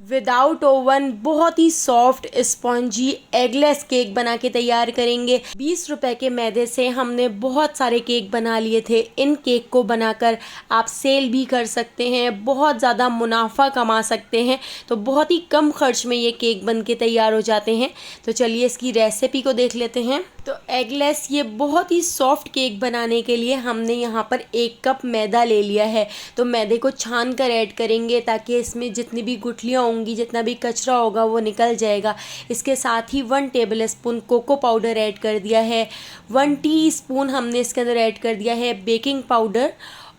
Without oven बहुत ही soft spongy eggless cake बना के तैयार करेंगे। 20 रुपए के मैदे से हमने बहुत सारे केक बना लिए थे। इन केक को बनाकर आप सेल भी कर सकते हैं, बहुत ज़्यादा मुनाफा कमा सकते हैं। तो बहुत ही कम खर्च में ये केक बन के तैयार हो जाते हैं। तो चलिए इसकी रेसिपी को देख लेते हैं। तो एगलेस ये बहुत ही सॉफ्ट केक बनाने के लिए हमने यहाँ पर 1 कप मैदा ले लिया है। तो मैदे को छान कर ऐड करेंगे ताकि इसमें जितनी भी गुठलियाँ होंगी, जितना भी कचरा होगा वो निकल जाएगा। इसके साथ ही 1 tablespoon cocoa powder add कर दिया है। 1 टीस्पून हमने इसके अंदर ऐड कर दिया है बेकिंग पाउडर,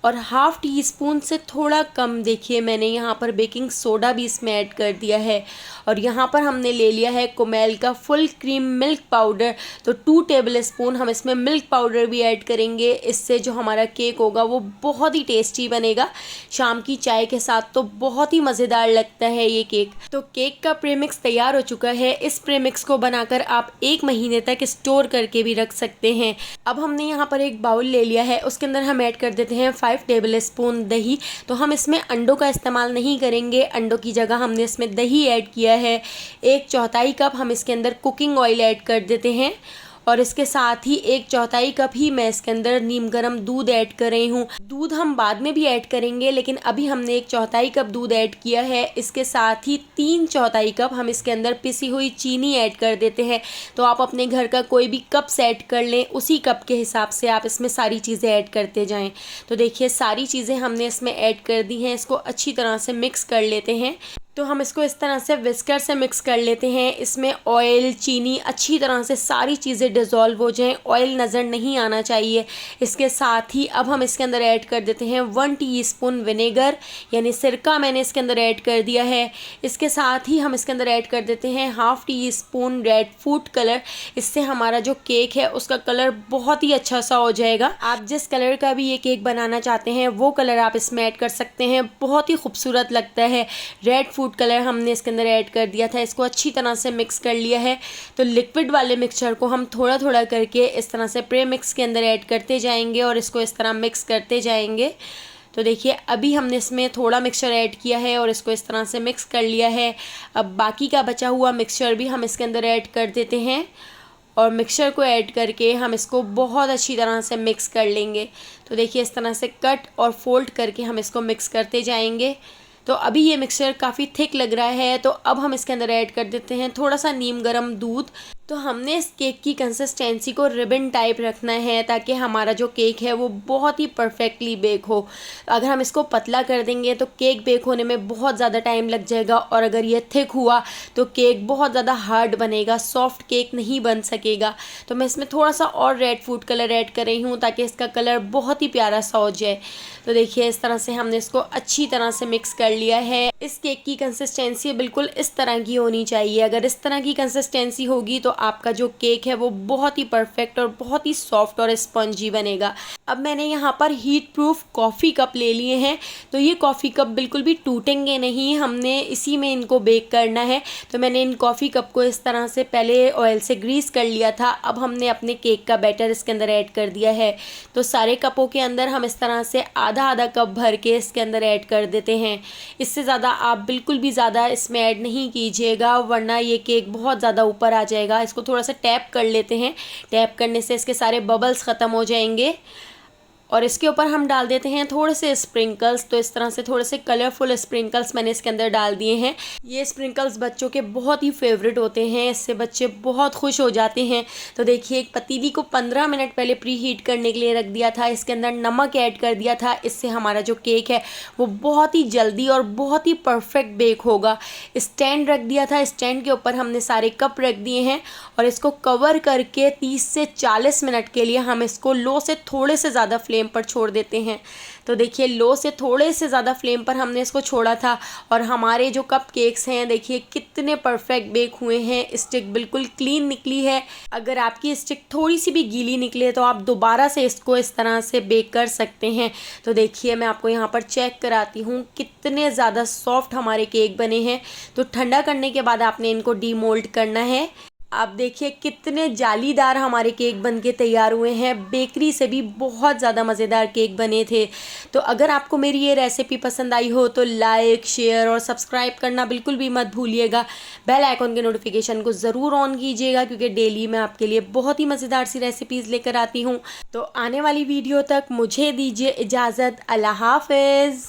और ½ टीस्पून से थोड़ा कम देखिए मैंने यहाँ पर बेकिंग सोडा भी इसमें ऐड कर दिया है। और यहाँ पर हमने ले लिया है कोमेल का फुल क्रीम मिल्क पाउडर। तो 2 टेबल स्पून हम इसमें मिल्क पाउडर भी ऐड करेंगे। इससे जो हमारा केक होगा वो बहुत ही टेस्टी बनेगा। शाम की चाय के साथ तो बहुत ही मज़ेदार लगता है ये केक। तो केक का प्रीमिक्स तैयार हो चुका है। इस प्रीमिक्स को बनाकर आप 1 महीने तक स्टोर करके भी रख सकते हैं। अब हमने यहाँ पर एक बाउल ले लिया है, उसके अंदर हम ऐड कर देते हैं 5 टेबल स्पून दही। तो हम इसमें अंडों का इस्तेमाल नहीं करेंगे, अंडों की जगह हमने इसमें दही ऐड किया है। 1/4 कप हम इसके अंदर कुकिंग ऑयल ऐड कर देते हैं, और इसके साथ ही 1/4 कप ही मैं इसके अंदर नीम गर्म दूध ऐड कर रही हूँ। दूध हम बाद में भी ऐड करेंगे, लेकिन अभी हमने 1/4 कप दूध ऐड किया है। इसके साथ ही 3/4 कप हम इसके अंदर पिसी हुई चीनी ऐड कर देते हैं। तो आप अपने घर का कोई भी कप सेट कर लें, उसी कप के हिसाब से आप इसमें सारी चीज़ें ऐड करते जाएं। तो देखिए सारी चीज़ें हमने इसमें ऐड कर दी हैं। इसको अच्छी तरह से मिक्स कर लेते हैं। तो हम इसको इस तरह से विस्कर से मिक्स कर लेते हैं। इसमें ऑयल, चीनी अच्छी तरह से सारी चीज़ें डिज़ोल्व हो जाएं, ऑयल नज़र नहीं आना चाहिए। इसके साथ ही अब हम इसके अंदर ऐड कर देते हैं 1 टीस्पून विनेगर, यानी सिरका मैंने इसके अंदर ऐड कर दिया है। इसके साथ ही हम इसके अंदर ऐड कर देते हैं ½ टीस्पून रेड फूड कलर। इससे हमारा जो केक है उसका कलर बहुत ही अच्छा सा हो जाएगा। आप जिस कलर का भी ये केक बनाना चाहते हैं वो कलर आप इसमें ऐड कर सकते हैं, बहुत ही खूबसूरत लगता है। रेड फूड कलर हमने इसके अंदर ऐड कर दिया था। इसको अच्छी तरह से मिक्स कर लिया है। तो लिक्विड वाले मिक्सचर को हम थोड़ा थोड़ा करके इस तरह से प्री मिक्स के अंदर ऐड करते जाएंगे और इसको इस तरह मिक्स करते जाएंगे। तो देखिए अभी हमने इसमें थोड़ा मिक्सचर ऐड किया है और इसको इस तरह से मिक्स कर लिया है। अब बाकी का बचा हुआ मिक्सचर भी हम इसके अंदर ऐड कर देते हैं, और मिक्सचर को ऐड करके हम इसको बहुत अच्छी तरह से मिक्स कर लेंगे। तो देखिए इस तरह से कट और फोल्ड करके हम इसको मिक्स करते जाएंगे। तो अभी ये मिक्सचर काफ़ी थिक लग रहा है, तो अब हम इसके अंदर ऐड कर देते हैं थोड़ा सा नीम गर्म दूध। तो हमने इस केक की कंसिस्टेंसी को रिबन टाइप रखना है ताकि हमारा जो केक है वो बहुत ही परफेक्टली बेक हो। अगर हम इसको पतला कर देंगे तो केक बेक होने में बहुत ज़्यादा टाइम लग जाएगा, और अगर ये थिक हुआ तो केक बहुत ज़्यादा हार्ड बनेगा, सॉफ्ट केक नहीं बन सकेगा। तो मैं इसमें थोड़ा सा और रेड फूड कलर ऐड कर रही हूँ ताकि इसका कलर बहुत ही प्यारा सा हो जाए। तो देखिए इस तरह से हमने इसको अच्छी तरह से मिक्स कर लिया है। इस केक की कंसिस्टेंसी बिल्कुल इस तरह की होनी चाहिए। अगर इस तरह की कंसिस्टेंसी होगी तो आपका जो केक है वो बहुत ही परफेक्ट और बहुत ही सॉफ्ट और स्पंजी बनेगा। अब मैंने यहाँ पर हीट प्रूफ कॉफ़ी कप ले लिए हैं। तो ये कॉफ़ी कप बिल्कुल भी टूटेंगे नहीं, हमने इसी में इनको बेक करना है। तो मैंने इन कॉफ़ी कप को इस तरह से पहले ऑयल से ग्रीस कर लिया था। अब हमने अपने केक का बैटर इसके अंदर ऐड कर दिया है। तो सारे कपों के अंदर हम इस तरह से आधा आधा कप भर के इसके अंदर ऐड कर देते हैं। इससे ज़्यादा आप बिल्कुल भी ज़्यादा इसमें ऐड नहीं कीजिएगा, वरना ये केक बहुत ज़्यादा ऊपर आ जाएगा। इसको थोड़ा सा टैप कर लेते हैं। टैप करने से इसके सारे बबल्स ख़त्म हो जाएंगे। और इसके ऊपर हम डाल देते हैं थोड़े से स्प्रिंकल्स। तो इस तरह से थोड़े से कलरफुल स्प्रिंकल्स मैंने इसके अंदर डाल दिए हैं। ये स्प्रिंकल्स बच्चों के बहुत ही फेवरेट होते हैं, इससे बच्चे बहुत खुश हो जाते हैं। तो देखिए एक पतीली को 15 मिनट पहले प्री हीट करने के लिए रख दिया था, इसके अंदर नमक ऐड कर दिया था। इससे हमारा जो केक है वो बहुत ही जल्दी और बहुत ही परफेक्ट बेक होगा। स्टैंड रख दिया था, स्टैंड के ऊपर हमने सारे कप रख दिए हैं और इसको कवर करके 30 से 40 मिनट के लिए हम इसको लो से थोड़े से ज़्यादा फ्लेम पर छोड़ देते हैं। तो देखिए लो से थोड़े से ज़्यादा फ्लेम पर हमने इसको छोड़ा था, और हमारे जो कप केक्स हैं देखिए कितने परफेक्ट बेक हुए हैं। स्टिक बिल्कुल क्लीन निकली है। अगर आपकी स्टिक थोड़ी सी भी गीली निकले तो आप दोबारा से इसको इस तरह से बेक कर सकते हैं। तो देखिए मैं आपको यहाँ पर चेक कराती हूँ कितने ज़्यादा सॉफ्ट हमारे केक बने हैं। तो ठंडा करने के बाद आपने इनको डीमोल्ड करना है। आप देखिए कितने जालीदार हमारे केक बन के तैयार हुए हैं। बेकरी से भी बहुत ज़्यादा मज़ेदार केक बने थे। तो अगर आपको मेरी ये रेसिपी पसंद आई हो तो लाइक, शेयर और सब्सक्राइब करना बिल्कुल भी मत भूलिएगा। बेल आइकॉन के नोटिफिकेशन को ज़रूर ऑन कीजिएगा, क्योंकि डेली मैं आपके लिए बहुत ही मज़ेदार सी रेसिपीज़ लेकर आती हूँ। तो आने वाली वीडियो तक मुझे दीजिए इजाज़त। अल्लाह हाफ़िज़।